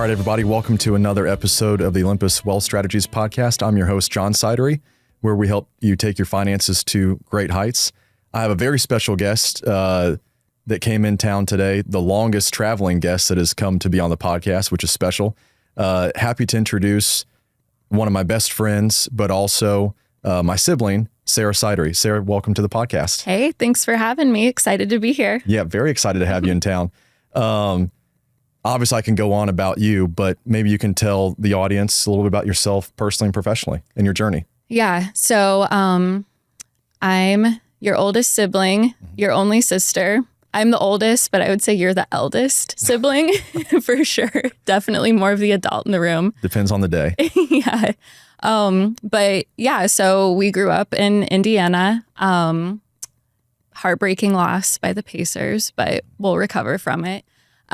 right, everybody, welcome to another episode of the Olympus Wealth Strategies podcast. I'm your host, John Sidery, where we help you take your finances to great heights. I have a very special guest that came in town today, the longest traveling guest that has come to be on the podcast, which is special. Happy to introduce one of my best friends, but also my sibling, Sara Sidery. Sara, welcome to the podcast. Hey, thanks for having me. Excited to be here. Yeah, very excited to have you in town. Obviously, I can go on about you, but maybe you can tell the audience a little bit about yourself personally and professionally and your journey. Yeah. So I'm your oldest sibling, your only sister. I'm the oldest, but I would say you're the eldest sibling for sure. Definitely more of the adult in the room. Depends on the day. Yeah. But yeah, so we grew up in Indiana. Heartbreaking loss by the Pacers, but we'll recover from it.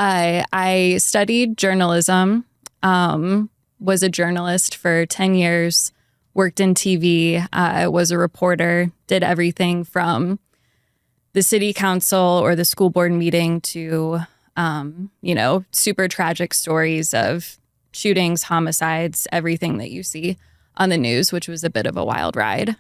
I studied journalism, was a journalist for 10 years, worked in TV, was a reporter, did everything from the city council or the school board meeting to, super tragic stories of shootings, homicides, everything that you see on the news, which was a bit of a wild ride.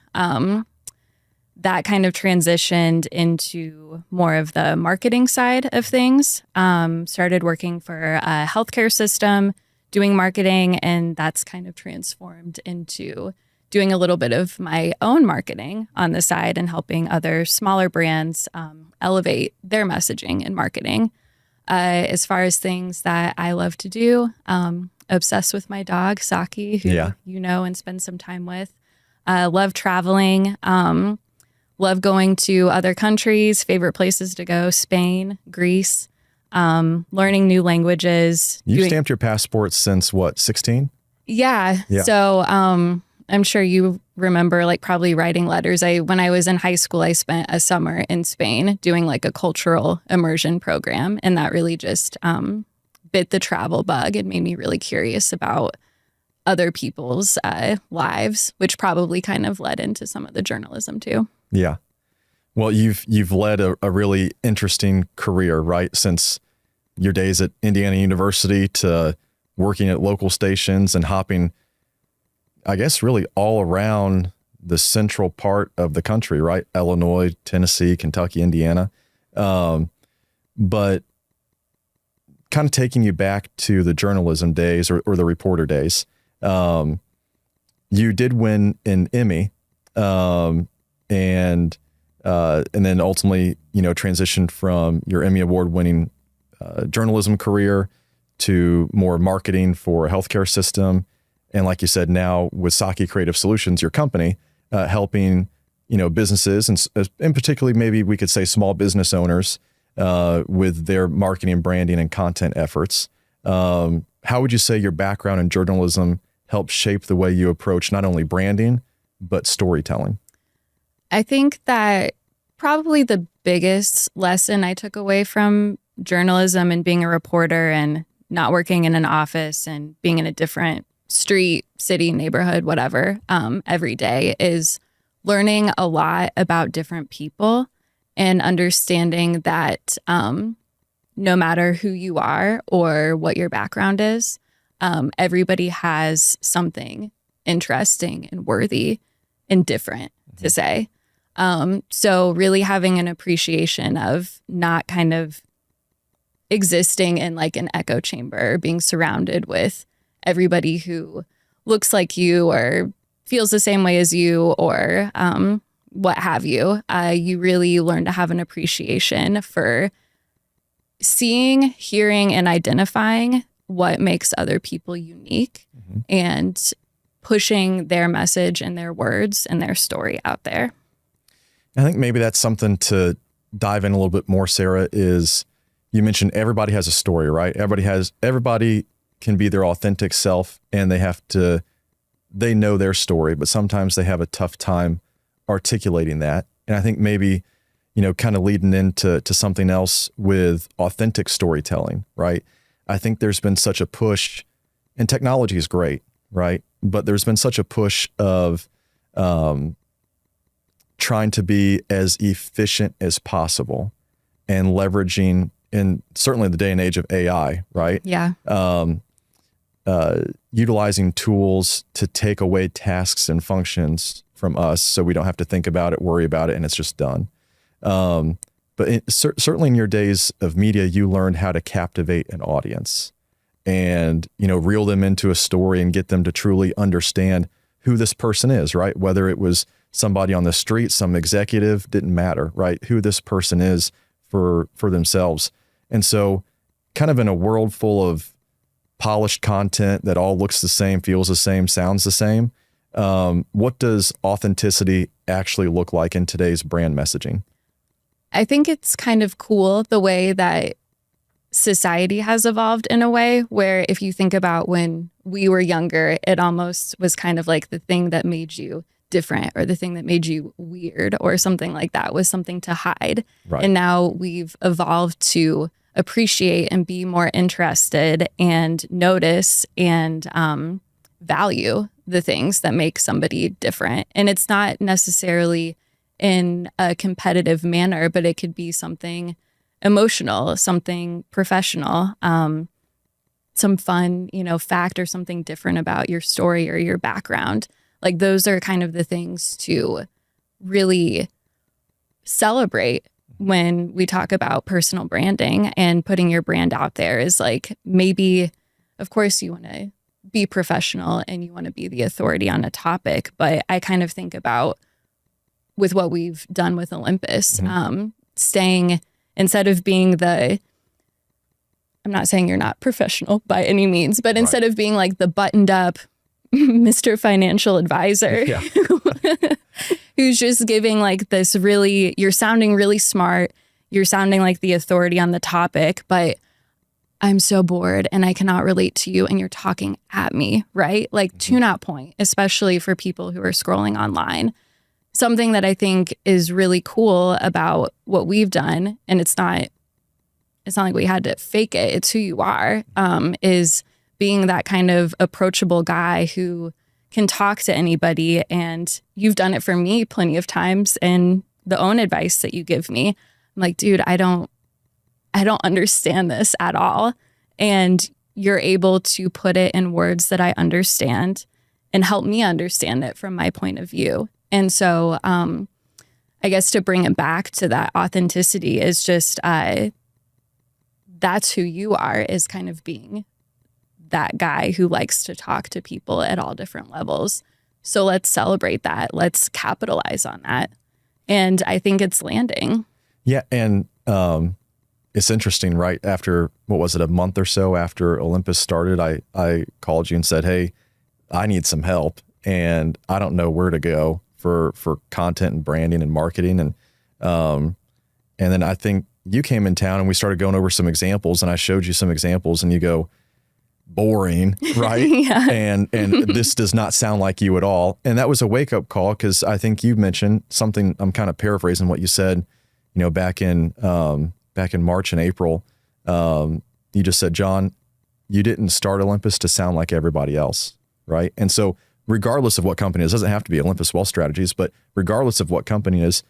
That kind of transitioned into more of the marketing side of things. Started working for a healthcare system, doing marketing, and that's kind of transformed into doing a little bit of my own marketing on the side and helping other smaller brands elevate their messaging and marketing. As far as things that I love to do, obsessed with my dog, Saki, who you know and spend some time with. Love traveling. Love going to other countries, favorite places to go, Spain, Greece, learning new languages. You've stamped your passport since what, 16? Yeah. So I'm sure you remember probably writing letters. When I was in high school, I spent a summer in Spain doing a cultural immersion program. And that really just bit the travel bug and made me really curious about other people's lives, which probably kind of led into some of the journalism too. Yeah. Well, you've led a really interesting career, right? Since your days at Indiana University to working at local stations and hopping, I guess, really all around the central part of the country, right? Illinois, Tennessee, Kentucky, Indiana. But kind of taking you back to the journalism days or the reporter days. You did win an Emmy, and then ultimately, transitioned from your Emmy Award winning journalism career to more marketing for a healthcare system. And like you said, now with Saki Creative Solutions, your company, helping, businesses and particularly maybe we could say small business owners with their marketing, branding, and content efforts. How would you say your background in journalism helped shape the way you approach not only branding, but storytelling? I think that probably the biggest lesson I took away from journalism and being a reporter and not working in an office and being in a different street, city, neighborhood, whatever, every day is learning a lot about different people and understanding that no matter who you are or what your background is, everybody has something interesting and worthy and different to say. So really having an appreciation of not kind of existing in an echo chamber, being surrounded with everybody who looks like you or feels the same way as you or what have you. You really learn to have an appreciation for seeing, hearing, and identifying what makes other people unique and pushing their message and their words and their story out there. I think maybe that's something to dive in a little bit more, Sara, is you mentioned everybody has a story, right? Everybody can be their authentic self and they know their story, but sometimes they have a tough time articulating that. And I think maybe, kind of leading into something else with authentic storytelling, right? I think there's been such a push, and technology is great, right? But there's been such a push of trying to be as efficient as possible and leveraging, in certainly the day and age of AI, right? Yeah. utilizing tools to take away tasks and functions from us so we don't have to think about it, worry about it, and it's just done. But certainly in your days of media, you learned how to captivate an audience and, reel them into a story and get them to truly understand who this person is, right? Whether it was somebody on the street, some executive, didn't matter, right? Who this person is for themselves. And so kind of in a world full of polished content that all looks the same, feels the same, sounds the same, what does authenticity actually look like in today's brand messaging? I think it's kind of cool the way that society has evolved in a way where if you think about when we were younger, it almost was kind of like the thing that made you different or the thing that made you weird or something like that was something to hide. Right. And now we've evolved to appreciate and be more interested and notice and value the things that make somebody different. And it's not necessarily in a competitive manner, but it could be something emotional, something professional, some fun, fact or something different about your story or your background. Like those are kind of the things to really celebrate when we talk about personal branding and putting your brand out there is like, maybe, of course, you want to be professional and you want to be the authority on a topic. But I kind of think about with what we've done with Olympus, staying instead of being I'm not saying you're not professional by any means, but instead of being like the buttoned up Mr. Financial Advisor, who's just giving like this really, you're sounding really smart. You're sounding like the authority on the topic, but I'm so bored and I cannot relate to you and you're talking at me, right? Like tune-out point, especially for people who are scrolling online. Something that I think is really cool about what we've done, and it's not like we had to fake it, it's who you are, is being that kind of approachable guy who can talk to anybody. And you've done it for me plenty of times. And the own advice that you give me, I'm like, dude, I don't understand this at all. And you're able to put it in words that I understand and help me understand it from my point of view. And so I guess to bring it back to that authenticity is just that's who you are, is kind of being that guy who likes to talk to people at all different levels. So let's celebrate that. Let's capitalize on that. And I think it's landing. Yeah. And it's interesting, right? After, what was it, a month or so after Olympus started, I called you and said, hey, I need some help and I don't know where to go for content and branding and marketing. And then I think you came in town and we started going over some examples and I showed you some examples and you go, boring, right? Yeah. And this does not sound like you at all. And that was a wake up call because I think you mentioned something, I'm kind of paraphrasing what you said, back in March and April. You just said, John, you didn't start Olympus to sound like everybody else, right? And so regardless of what company it is, it doesn't have to be Olympus Wealth Strategies, but regardless of what company it is,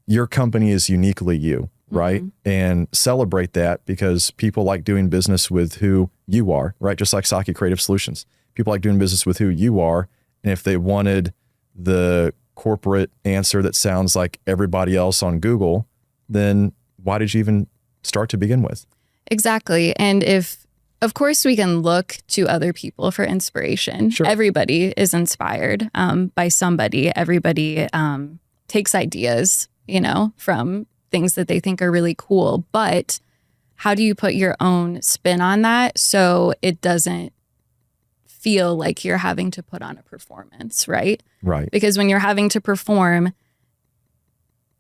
your company is uniquely you, right? And celebrate that because people like doing business with who you are, right? Just like Saki Creative Solutions. People like doing business with who you are. And if they wanted the corporate answer that sounds like everybody else on Google, then why did you even start to begin with? Exactly. And of course, we can look to other people for inspiration. Sure. Everybody is inspired by somebody. Everybody takes ideas, from things that they think are really cool. But how do you put your own spin on that so it doesn't feel like you're having to put on a performance, right? Right. Because when you're having to perform,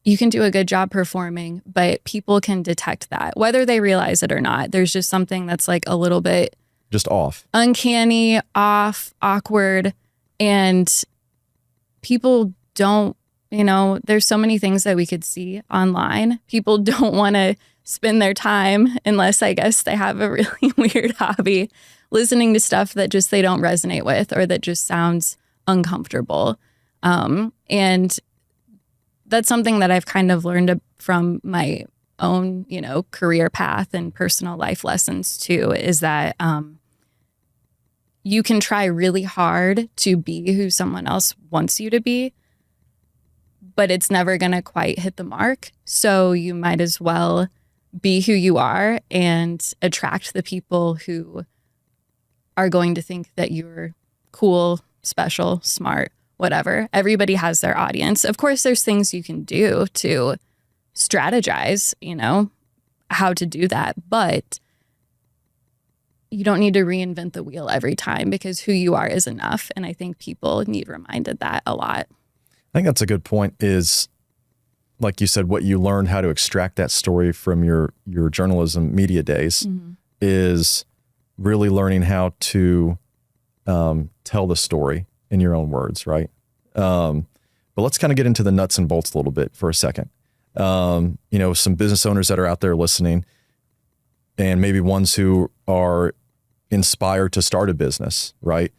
you can do a good job performing, but people can detect that, whether they realize it or not. There's just something that's like a little bit just off, uncanny, off, awkward, and people don't, there's so many things that we could see online. People don't want to spend their time, unless I guess they have a really weird hobby, listening to stuff that just they don't resonate with or that just sounds uncomfortable. And that's something that I've kind of learned from my own, career path and personal life lessons too, is that you can try really hard to be who someone else wants you to be, but it's never going to quite hit the mark. So you might as well be who you are and attract the people who are going to think that you're cool, special, smart, whatever. Everybody has their audience. Of course, there's things you can do to strategize, how to do that, but you don't need to reinvent the wheel every time because who you are is enough. And I think people need reminded that a lot. I think that's a good point is, like you said, what you learned how to extract that story from your journalism media days is really learning how to tell the story in your own words, right? But let's kind of get into the nuts and bolts a little bit for a second. Some business owners that are out there listening and maybe ones who are inspired to start a business, right?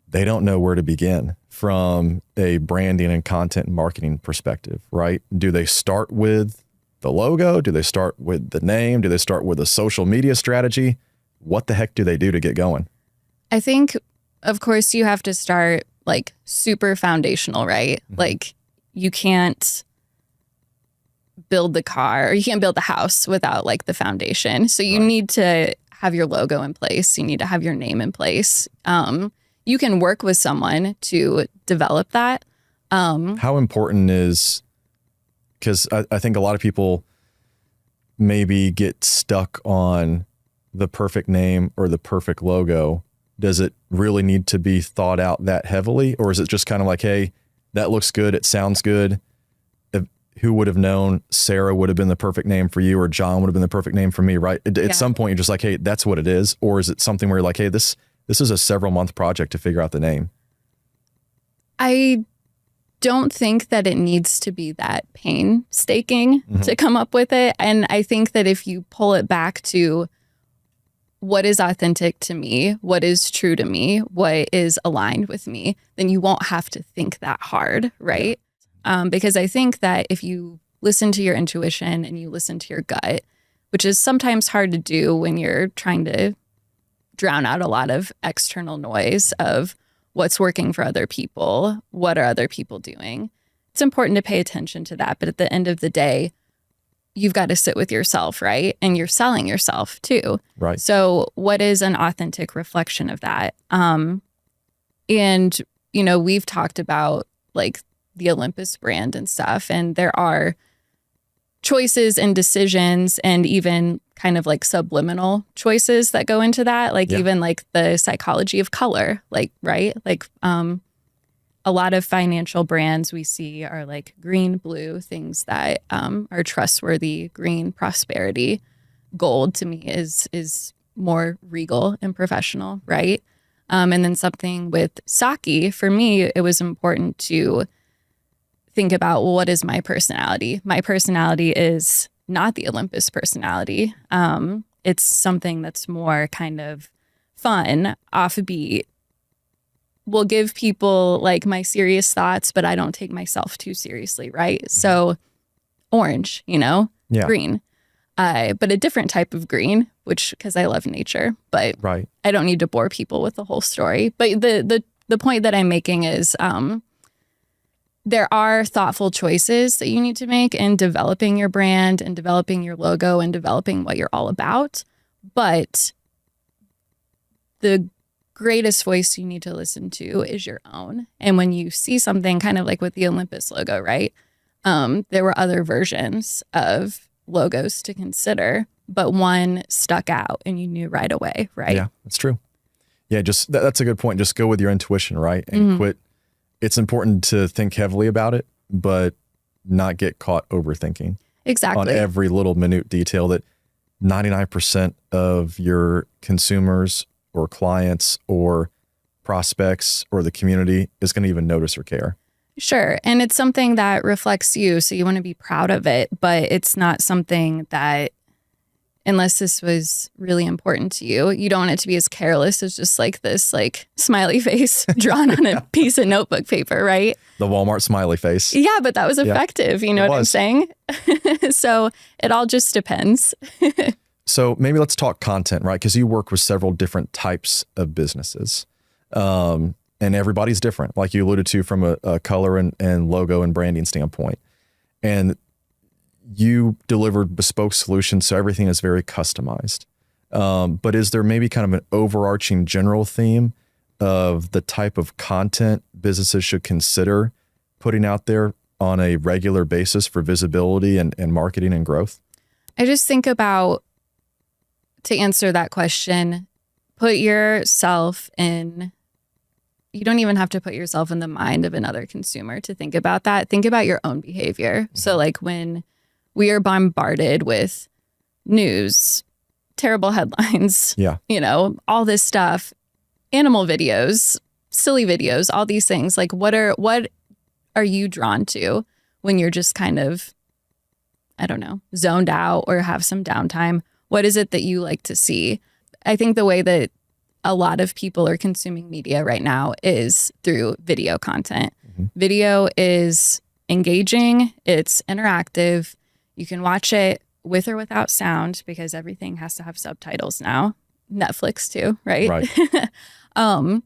They don't know where to begin from a branding and content and marketing perspective, right? Do they start with the logo? Do they start with the name? Do they start with a social media strategy? What the heck do they do to get going? I think, of course, you have to start like super foundational, right? Like you can't build the car or you can't build the house without like the foundation. So you need to have your logo in place. You need to have your name in place. You can work with someone to develop that. How important is, because I think a lot of people maybe get stuck on the perfect name or the perfect logo. Does it really need to be thought out that heavily? Or is it just kind of like, hey, that looks good. It sounds good. Who would have known Sarah would have been the perfect name for you or John would have been the perfect name for me, right? At some point, you're just like, hey, that's what it is. Or is it something where you're like, hey, this is a several month project to figure out the name? I don't think that it needs to be that painstaking to come up with it. And I think that if you pull it back to what is authentic to me, what is true to me, what is aligned with me, then you won't have to think that hard, right? Because I think that if you listen to your intuition and you listen to your gut, which is sometimes hard to do when you're trying to drown out a lot of external noise of what's working for other people, what are other people doing, it's important to pay attention to that. But at the end of the day, you've got to sit with yourself, right? And you're selling yourself too. Right. So what is an authentic reflection of that? And, we've talked about like the Olympus brand and stuff. And there are choices and decisions and even kind of like subliminal choices that go into that. Like even like the psychology of color, like, right? Like a lot of financial brands we see are like green, blue, things that are trustworthy. Green, prosperity. Gold to me is more regal and professional, right? And then something with Saki, for me, it was important to think about, well, what is my personality? My personality is not the Olympus personality. It's something that's more kind of fun, offbeat, will give people like my serious thoughts, but I don't take myself too seriously, right? So orange, green, but a different type of green, which because I love nature, but I don't need to bore people with the whole story. But the point that I'm making is there are thoughtful choices that you need to make in developing your brand and developing your logo and developing what you're all about. But the greatest voice you need to listen to is your own. And when you see something kind of like with the Olympus logo, right? There were other versions of logos to consider, but one stuck out and you knew right away, right? Yeah, that's true. Yeah, just that's a good point. Just go with your intuition, right? And quit. It's important to think heavily about it, but not get caught overthinking. Exactly. On every little minute detail that 99% of your consumers or clients or prospects or the community is going to even notice or care. Sure. And it's something that reflects you. So you want to be proud of it, but it's not something that, unless this was really important to you, you don't want it to be as careless as just like this like smiley face drawn on a piece of notebook paper, right? The Walmart smiley face. Yeah, but that was effective. You know what I'm saying? So it all just depends. So maybe let's talk content, right? Because you work with several different types of businesses. And everybody's different, like you alluded to from a color and logo and branding standpoint. And you delivered bespoke solutions, so everything is very customized. But is there maybe kind of an overarching general theme of the type of content businesses should consider putting out there on a regular basis for visibility and marketing and growth? I just think about, to answer that question, put yourself in, you don't even have to put yourself in the mind of another consumer to think about that. Think about your own behavior. Mm-hmm. So like when we are bombarded with news, terrible headlines, all this stuff, animal videos, silly videos, all these things, like what are you drawn to when you're just kind of, I don't know, zoned out or have some downtime? What is it that you like to see? I think the way that a lot of people are consuming media right now is through video content. Mm-hmm. Video is engaging. It's interactive. You can watch it with or without sound because everything has to have subtitles now. Netflix too, right? Right.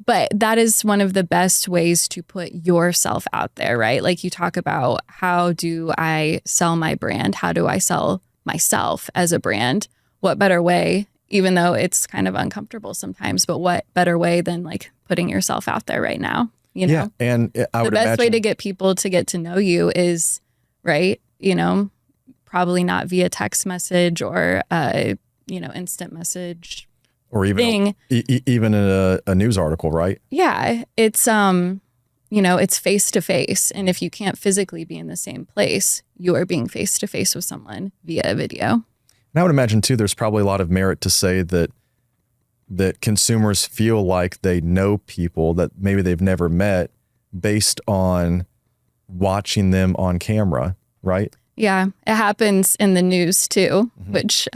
But that is one of the best ways to put yourself out there, right? Like you talk about, how do I sell my brand? How do I sell myself as a brand? What better way, even though it's kind of uncomfortable sometimes, but what better way than like putting yourself out there right now? Yeah, and I would the best imagine way to get people to get to know you is, right, probably not via text message or, instant message. Or even even in a news article, right? Yeah, it's it's face to face, and if you can't physically be in the same place, you are being face to face with someone via a video. And I would imagine too, there's probably a lot of merit to say that consumers feel like they know people that maybe they've never met based on watching them on camera, right? Yeah, it happens in the news too, mm-hmm. which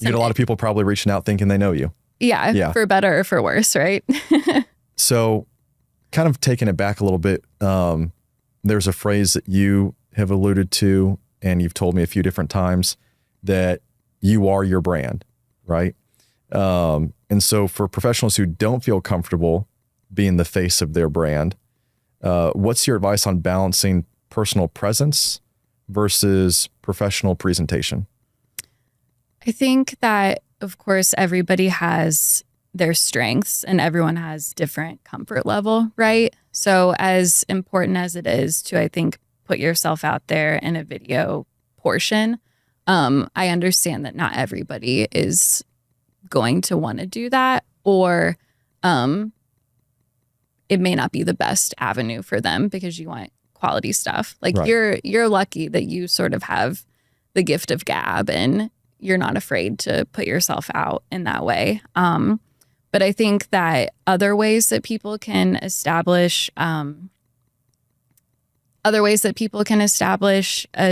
you get a lot of people probably reaching out thinking they know you. Yeah, for better or for worse, right? So kind of taking it back a little bit, there's a phrase that you have alluded to, and you've told me a few different times, that you are your brand, right? And so for professionals who don't feel comfortable being the face of their brand, what's your advice on balancing personal presence versus professional presentation? I think that, of course, everybody has their strengths and everyone has different comfort level, right? So as important as it is to, I think, put yourself out there in a video portion, I understand that not everybody is going to want to do that, or it may not be the best avenue for them because you want quality stuff. Like right. You're lucky that you sort of have the gift of gab and you're not afraid to put yourself out in that way. But I think that other ways that people can establish a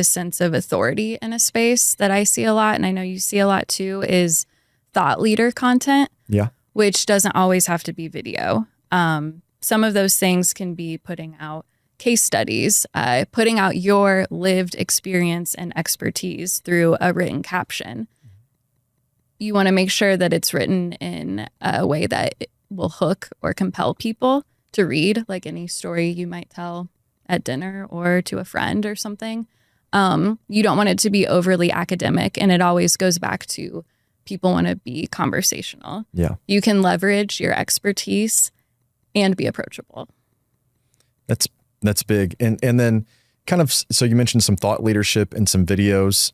sense of authority in a space that I see a lot, and I know you see a lot too, is thought leader content. Yeah. Which doesn't always have to be video. Some of those things can be putting out case studies, putting out your lived experience and expertise through a written caption. You want to make sure that it's written in a way that it will hook or compel people to read, like any story you might tell at dinner or to a friend or something. You don't want it to be overly academic, and it always goes back to people want to be conversational. Yeah. You can leverage your expertise and be approachable. That's big. And then kind of, so you mentioned some thought leadership and some videos.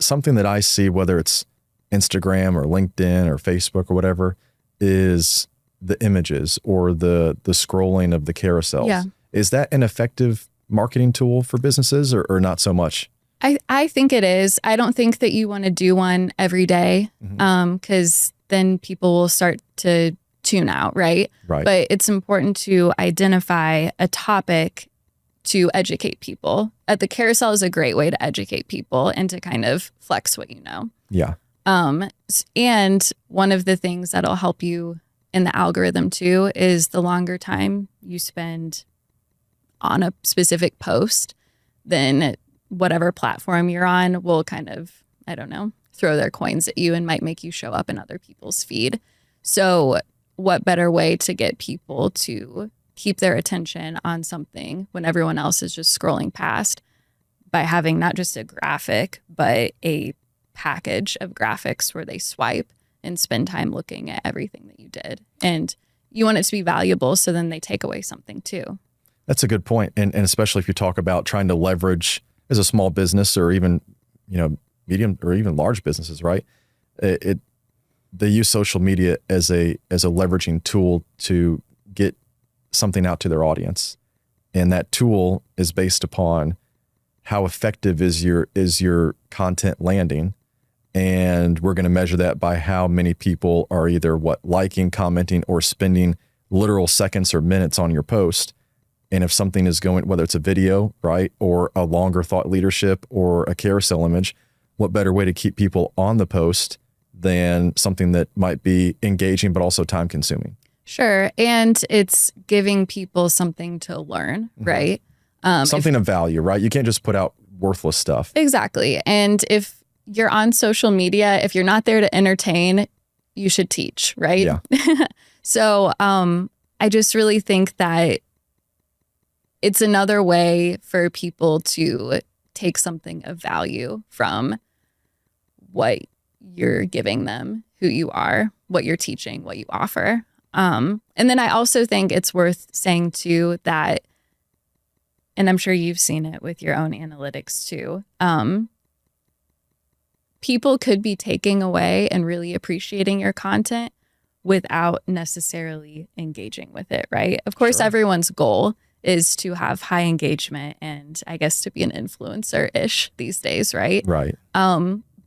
Something that I see, whether it's Instagram or LinkedIn or Facebook or whatever, is the images or the scrolling of the carousels. Yeah. Is that an effective marketing tool for businesses or not so much? I think it is. I don't think that you want to do one every day, because then people will start to tune out, right? Right. But it's important to identify a topic to educate people. The carousel is a great way to educate people and to kind of flex what you know. Yeah. And one of the things that'll help you in the algorithm too is the longer time you spend on a specific post, then whatever platform you're on will kind of I don't know, throw their coins at you and might make you show up in other people's feed. So what better way to get people to keep their attention on something when everyone else is just scrolling past, by having not just a graphic, but a package of graphics where they swipe and spend time looking at everything that you did. And you want it to be valuable, so then they take away something too. That's a good point. And especially if you talk about trying to leverage as a small business, or even, medium or even large businesses, right? They use social media as a leveraging tool to get something out to their audience. And that tool is based upon how effective is your content landing. And we're going to measure that by how many people are either liking, commenting, or spending literal seconds or minutes on your post. And if something is going, whether it's a video, right, or a longer thought leadership or a carousel image, what better way to keep people on the post than something that might be engaging but also time consuming? Sure. And it's giving people something to learn, right? Something of value, right? You can't just put out worthless stuff. Exactly. And if you're on social media, if you're not there to entertain, you should teach, right? Yeah. So I just really think that it's another way for people to take something of value from what you're giving them, who you are, what you're teaching, what you offer. And then I also think it's worth saying too that, and I'm sure you've seen it with your own analytics too, people could be taking away and really appreciating your content without necessarily engaging with it, right? Of course, everyone's goal is to have high engagement and I guess to be an influencer-ish these days, right? Right.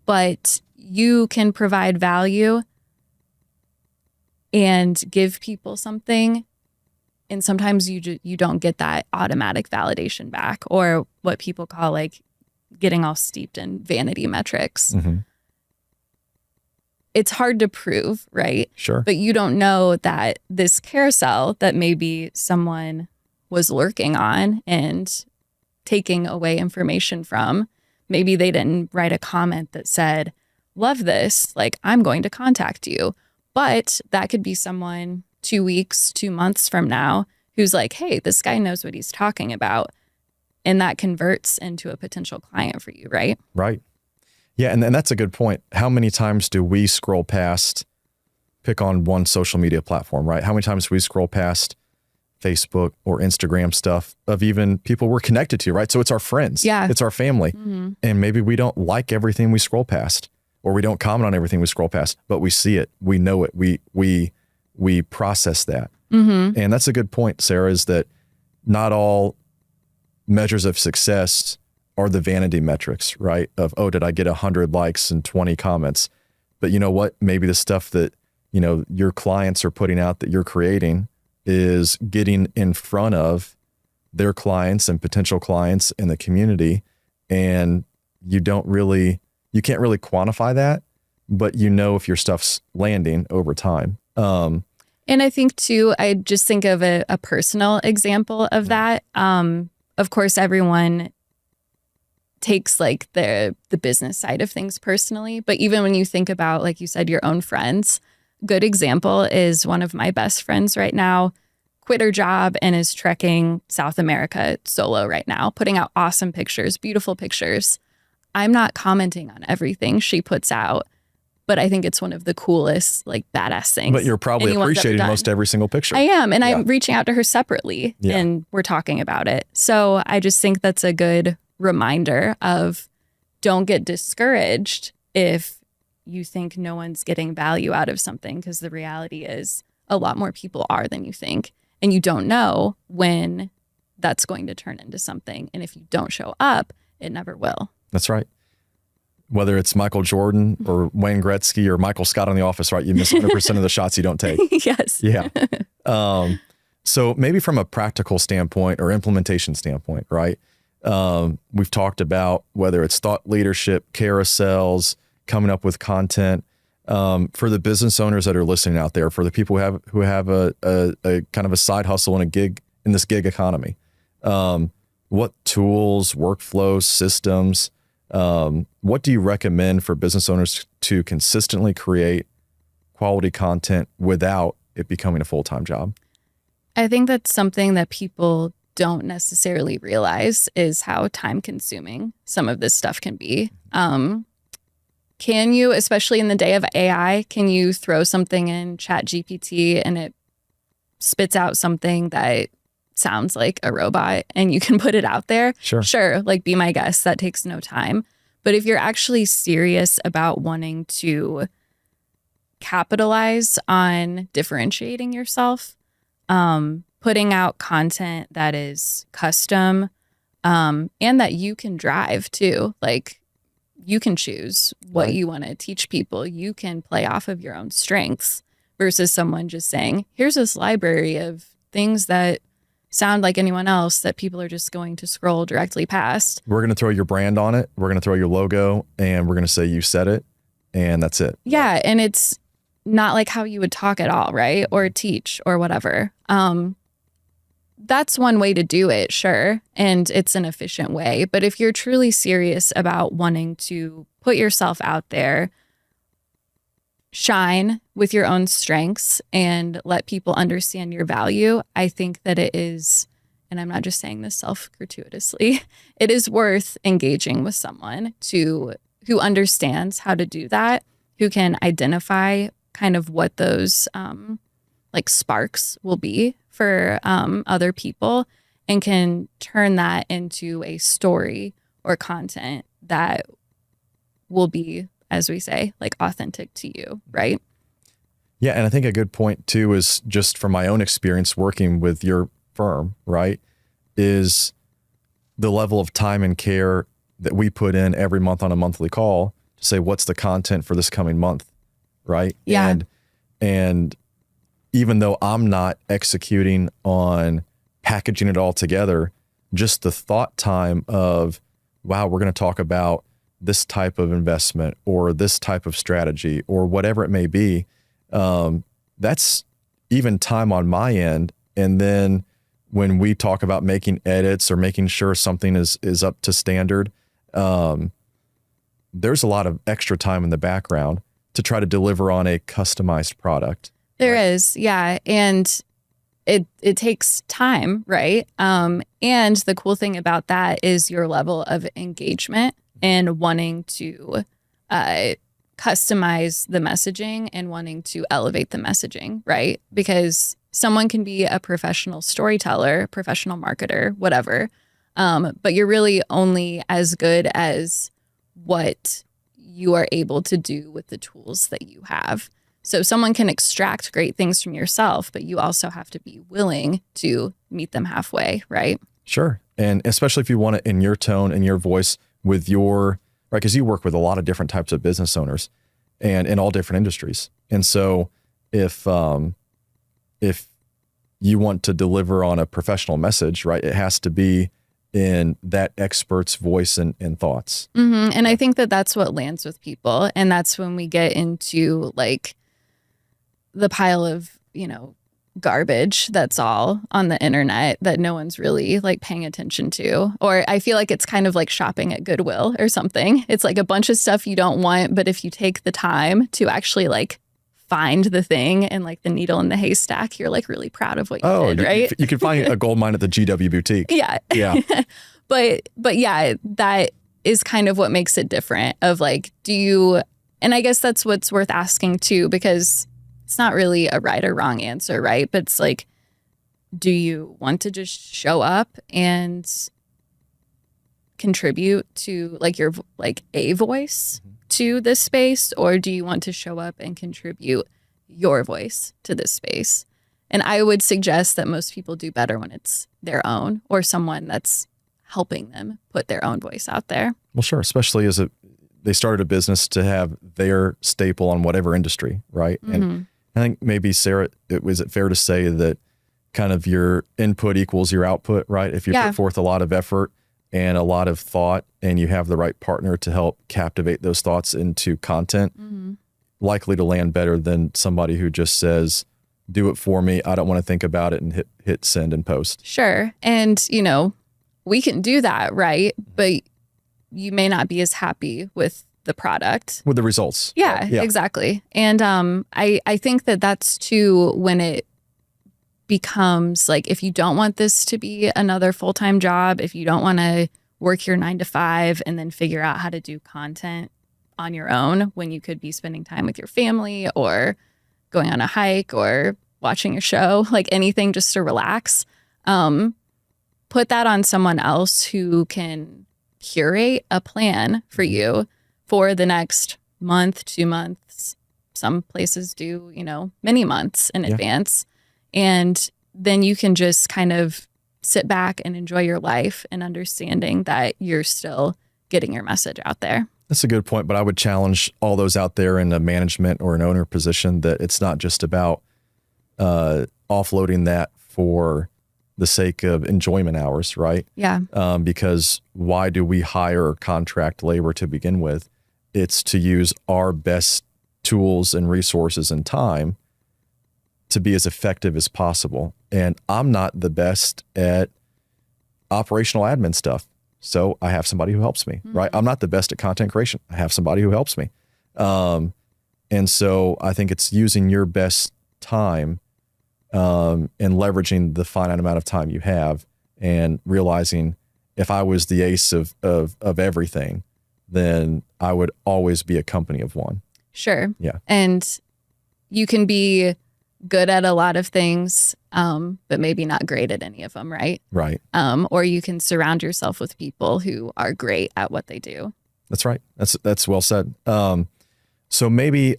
But you can provide value and give people something, and sometimes you don't get that automatic validation back, or what people call like getting all steeped in vanity metrics. Mm-hmm. It's hard to prove, right? Sure. But you don't know that this carousel that maybe someone was lurking on and taking away information from, maybe they didn't write a comment that said, love this, like I'm going to contact you. But that could be someone 2 weeks, 2 months from now who's like, hey, this guy knows what he's talking about. And that converts into a potential client for you, right? Right. Yeah. And that's a good point. How many times do we scroll past, pick on one social media platform, right? How many times do we scroll past Facebook or Instagram stuff of even people we're connected to, right? So it's our friends. Yeah. It's our family. Mm-hmm. And maybe we don't like everything we scroll past, or we don't comment on everything we scroll past, but we see it, we know it, we process that. Mm-hmm. And that's a good point, Sarah, is that not all measures of success are the vanity metrics, right? Of, oh, did I get 100 likes and 20 comments? But you know what? Maybe the stuff that, your clients are putting out that you're creating is getting in front of their clients and potential clients in the community. And you can't really quantify that, but if your stuff's landing over time. And I think too, I just think of a personal example of that. Of course, everyone takes like the business side of things personally, but even when you think about, like you said, your own friends, good example is one of my best friends right now quit her job and is trekking South America solo right now, putting out awesome pictures, beautiful pictures. I'm not commenting on everything she puts out, but I think it's one of the coolest, like badass things. But you're probably appreciating most every single picture. I am. And I'm reaching out to her separately and we're talking about it. So I just think that's a good reminder of, don't get discouraged if you think no one's getting value out of something, because the reality is a lot more people are than you think. And you don't know when that's going to turn into something. And if you don't show up, it never will. That's right. Whether it's Michael Jordan or Wayne Gretzky or Michael Scott on The Office, right? You miss 100% of the shots you don't take. Yes. Yeah. So maybe from a practical standpoint or implementation standpoint, right? We've talked about whether it's thought leadership, carousels, coming up with content. For the business owners that are listening out there, for the people who have a kind of a side hustle and a gig in this gig economy, what tools, workflows, systems What do you recommend for business owners to consistently create quality content without it becoming a full-time job? I think that's something that people don't necessarily realize is how time consuming some of this stuff can be. Can you, especially in the day of AI, can you throw something in ChatGPT and it spits out something that sounds like a robot and you can put it out there? Sure, like be my guest. That takes no time. But if you're actually serious about wanting to capitalize on differentiating yourself, putting out content that is custom, and that you can drive too. Like you can choose what you want to teach people. You can play off of your own strengths versus someone just saying, here's this library of things that sound like anyone else that people are just going to scroll directly past. We're going to throw your brand on it. We're going to throw your logo and we're going to say you said it and that's it. Yeah. And it's not like how you would talk at all, right? Or teach or whatever. That's one way to do it, sure. And it's an efficient way. But if you're truly serious about wanting to put yourself out there, shine with your own strengths and let people understand your value, I think that it is, and I'm not just saying this self-gratuitously, it is worth engaging with someone who understands how to do that, who can identify kind of what those like sparks will be for other people and can turn that into a story or content that will be, as we say, like authentic to you, right? Yeah. And I think a good point too is just from my own experience working with your firm, right, is the level of time and care that we put in every month on a monthly call to say, what's the content for this coming month, right? Yeah. And even though I'm not executing on packaging it all together, just the thought time of, wow, we're going to talk about this type of investment or this type of strategy or whatever it may be, that's even time on my end. And then when we talk about making edits or making sure something is up to standard, there's a lot of extra time in the background to try to deliver on a customized product. There is, yeah. And it takes time, right? And the cool thing about that is your level of engagement and wanting to customize the messaging and wanting to elevate the messaging, right? Because someone can be a professional storyteller, professional marketer, whatever, but you're really only as good as what you are able to do with the tools that you have. So someone can extract great things from yourself, but you also have to be willing to meet them halfway, right? Sure. And especially if you want it in your tone and your voice with your, right, because you work with a lot of different types of business owners and in all different industries. And so if you want to deliver on a professional message, right, it has to be in that expert's voice and thoughts. Mm-hmm. And I think that that's what lands with people. And that's when we get into like the pile of, garbage that's all on the internet that no one's really like paying attention to. Or I feel like it's kind of like shopping at Goodwill or something. It's like a bunch of stuff you don't want, but if you take the time to actually like find the thing and like the needle in the haystack, you're like really proud of what you did, right? You can find a gold mine at the GW boutique. Yeah. Yeah. But yeah, that is kind of what makes it different of like, and I guess that's what's worth asking too, because it's not really a right or wrong answer, right? But it's like, do you want to just show up and contribute to like your like a voice to this space, or do you want to show up and contribute your voice to this space? And I would suggest that most people do better when it's their own or someone that's helping them put their own voice out there. Well, sure, especially as they started a business to have their staple on whatever industry, right? Mm-hmm. And I think maybe, Sarah, is it fair to say that kind of your input equals your output, right? If you put forth a lot of effort and a lot of thought and you have the right partner to help captivate those thoughts into content, likely to land better than somebody who just says, do it for me, I don't want to think about it, and hit send and post. Sure. And, we can do that, right? But you may not be as happy with the product. With the results. Yeah, Yeah. exactly. And I think that that's too when it becomes like, if you don't want this to be another full-time job, if you don't want to work your 9 to 5 and then figure out how to do content on your own when you could be spending time with your family or going on a hike or watching a show, like anything just to relax, put that on someone else who can curate a plan for you for the next month, 2 months. Some places do, many months in advance. And then you can just kind of sit back and enjoy your life and understanding that you're still getting your message out there. That's a good point, but I would challenge all those out there in a management or an owner position that it's not just about offloading that for the sake of enjoyment hours, right? Yeah. Because why do we hire contract labor to begin with? It's to use our best tools and resources and time to be as effective as possible. And I'm not the best at operational admin stuff. So I have somebody who helps me, right? I'm not the best at content creation. I have somebody who helps me. And so I think it's using your best time and leveraging the finite amount of time you have and realizing if I was the ace of everything, then I would always be a company of one. Sure. Yeah. And you can be good at a lot of things, but maybe not great at any of them, right? Right. Or you can surround yourself with people who are great at what they do. That's right. That's well said. So maybe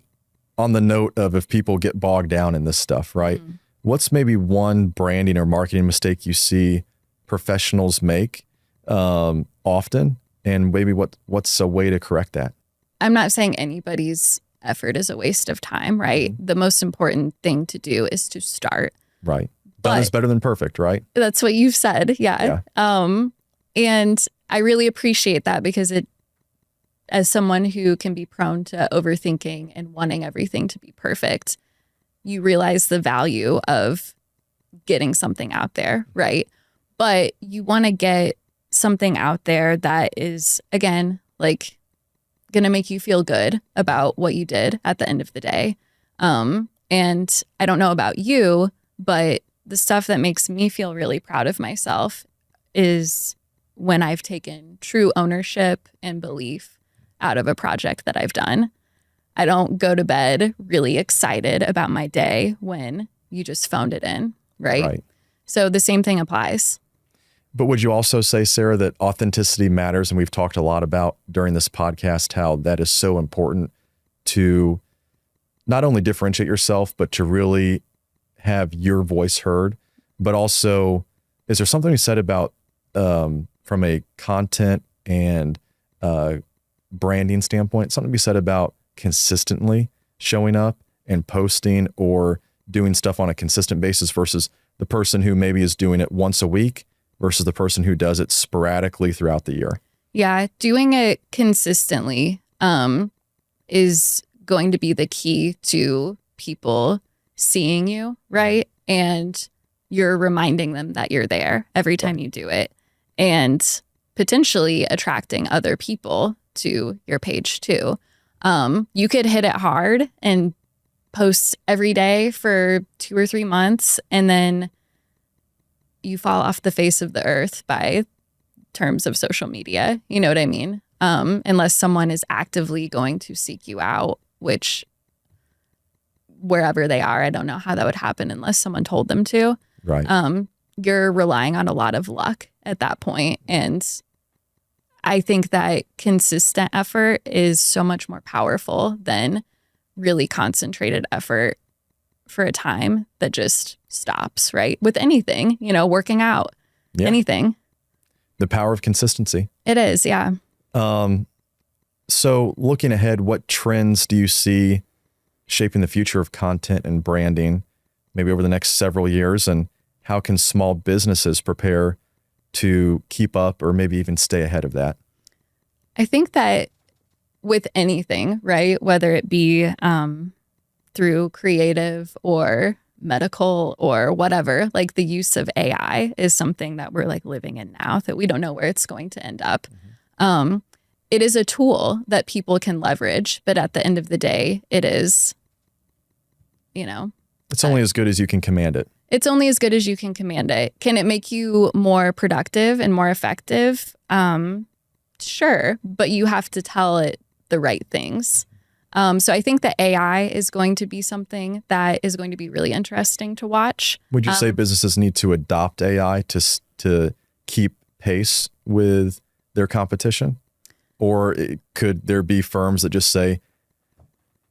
on the note of if people get bogged down in this stuff, right? What's maybe one branding or marketing mistake you see professionals make often, and maybe what's a way to correct that? I'm not saying anybody's effort is a waste of time, right? The most important thing to do is to start. Right. Done is better than perfect, right? That's what you've said. Yeah. And I really appreciate that because as someone who can be prone to overthinking and wanting everything to be perfect, you realize the value of getting something out there, right? But you want to get something out there that is, again, like going to make you feel good about what you did at the end of the day. And I don't know about you, but the stuff that makes me feel really proud of myself is when I've taken true ownership and belief out of a project that I've done. I don't go to bed really excited about my day when you just phoned it in, right? So the same thing applies. But would you also say, Sarah, that authenticity matters? And we've talked a lot about during this podcast how that is so important to not only differentiate yourself, but to really have your voice heard. But also, is there something you said about from a content and branding standpoint, something to be said about consistently showing up and posting or doing stuff on a consistent basis versus the person who maybe is doing it once a week versus the person who does it sporadically throughout the year? Yeah, doing it consistently is going to be the key to people seeing you, right? And you're reminding them that you're there every time you do it and potentially attracting other people to your page too. You could hit it hard and post every day for 2 or 3 months and then you fall off the face of the earth by terms of social media. You know what I mean? Unless someone is actively going to seek you out, which wherever they are, I don't know how that would happen unless someone told them to. Right. You're relying on a lot of luck at that point. And I think that consistent effort is so much more powerful than really concentrated effort for a time that just stops, right? With anything, working out, anything. The power of consistency. It is, yeah. So looking ahead, what trends do you see shaping the future of content and branding, maybe over the next several years? And how can small businesses prepare to keep up or maybe even stay ahead of that? I think that with anything, right, whether it be through creative or medical or whatever, like the use of AI is something that we're like living in now that we don't know where it's going to end up. it is a tool that people can leverage, but at the end of the day, it is, it's only as good as you can command it. It's only as good as you can command it. Can it make you more productive and more effective? Sure, but you have to tell it the right things. So I think that AI is going to be something that is going to be really interesting to watch. Would you say businesses need to adopt AI to keep pace with their competition? Or could there be firms that just say,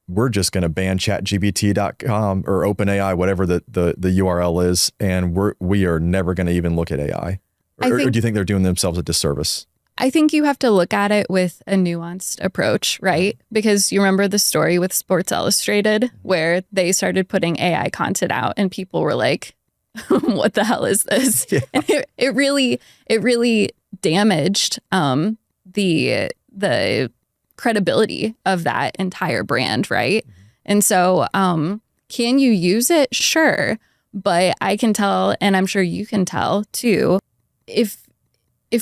we're just going to ban chatgpt.com or OpenAI, whatever the URL is, and we are never going to even look at AI? Or do you think they're doing themselves a disservice? I think you have to look at it with a nuanced approach, right? Because you remember the story with Sports Illustrated where they started putting AI content out and people were like, what the hell is this? Yeah. And it really damaged the credibility of that entire brand, right? Mm-hmm. And so can you use it? Sure. But I can tell, and I'm sure you can tell too, if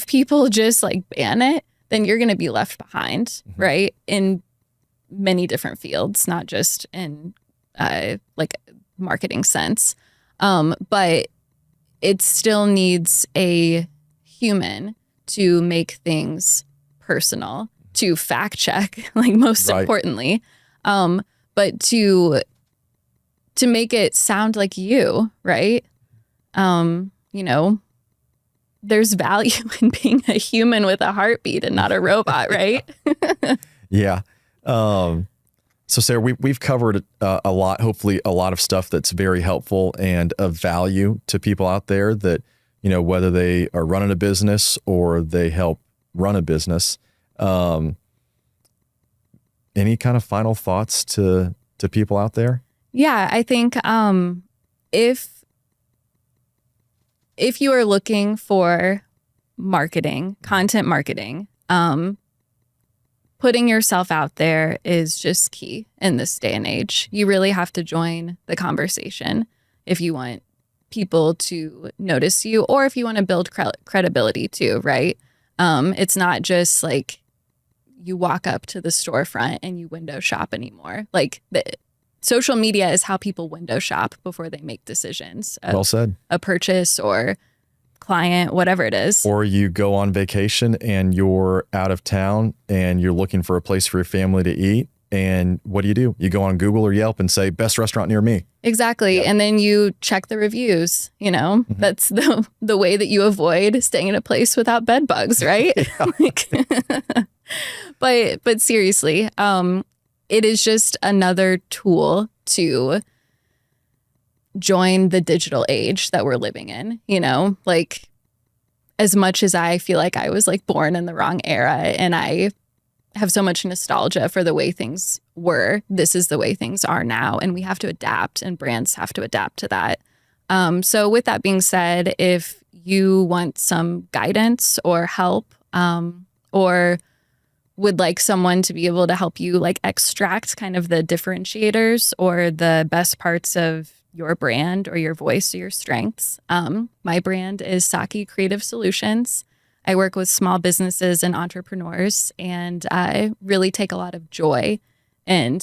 people just like ban it, then you're going to be left behind, mm-hmm. right? In many different fields, not just in like marketing sense. But it still needs a human to make things personal, to fact check, like most importantly, but to make it sound like you, right? There's value in being a human with a heartbeat and not a robot, right? Yeah. So Sara, we've covered a lot, hopefully a lot of stuff that's very helpful and of value to people out there that, whether they are running a business or they help run a business. Any kind of final thoughts to people out there? Yeah, I think if you are looking for marketing, content marketing, putting yourself out there is just key in this day and age. You really have to join the conversation if you want people to notice you or if you want to build credibility too, right? It's not just like you walk up to the storefront and you window shop anymore. Like social media is how people window shop before they make decisions. Well said. A purchase or client, whatever it is. Or you go on vacation and you're out of town and you're looking for a place for your family to eat. And what do? You go on Google or Yelp and say, best restaurant near me. Exactly. Yep. And then you check the reviews, mm-hmm. That's the way that you avoid staying in a place without bed bugs, right? But seriously, it is just another tool to join the digital age that we're living in, like as much as I feel like I was like born in the wrong era and I have so much nostalgia for the way things were, this is the way things are now. And we have to adapt and brands have to adapt to that. So with that being said, if you want some guidance or help or would like someone to be able to help you like extract kind of the differentiators or the best parts of your brand or your voice or your strengths. My brand is Saki Creative Solutions. I work with small businesses and entrepreneurs, and I really take a lot of joy in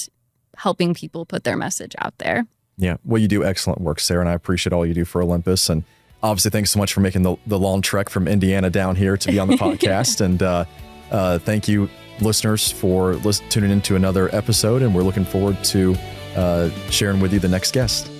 helping people put their message out there. Yeah, well, you do excellent work, Sara, and I appreciate all you do for Olympus. And obviously, thanks so much for making the long trek from Indiana down here to be on the podcast. And thank you, listeners, for tuning into another episode. And we're looking forward to sharing with you the next guest.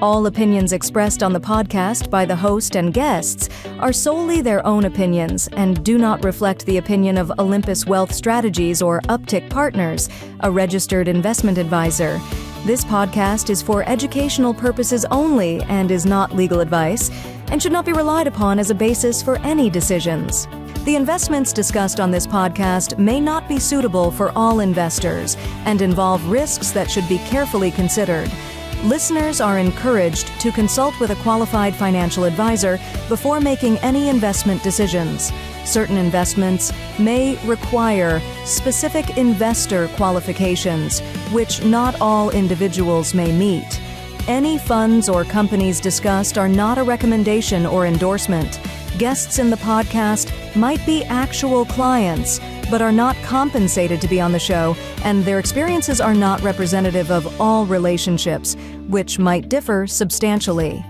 All opinions expressed on the podcast by the host and guests are solely their own opinions and do not reflect the opinion of Olympus Wealth Strategies or Uptick Partners, a registered investment advisor. This podcast is for educational purposes only and is not legal advice and should not be relied upon as a basis for any decisions. The investments discussed on this podcast may not be suitable for all investors and involve risks that should be carefully considered. Listeners are encouraged to consult with a qualified financial advisor before making any investment decisions. Certain investments may require specific investor qualifications, which not all individuals may meet. Any funds or companies discussed are not a recommendation or endorsement. Guests in the podcast might be actual clients, but are not compensated to be on the show, and their experiences are not representative of all relationships, which might differ substantially.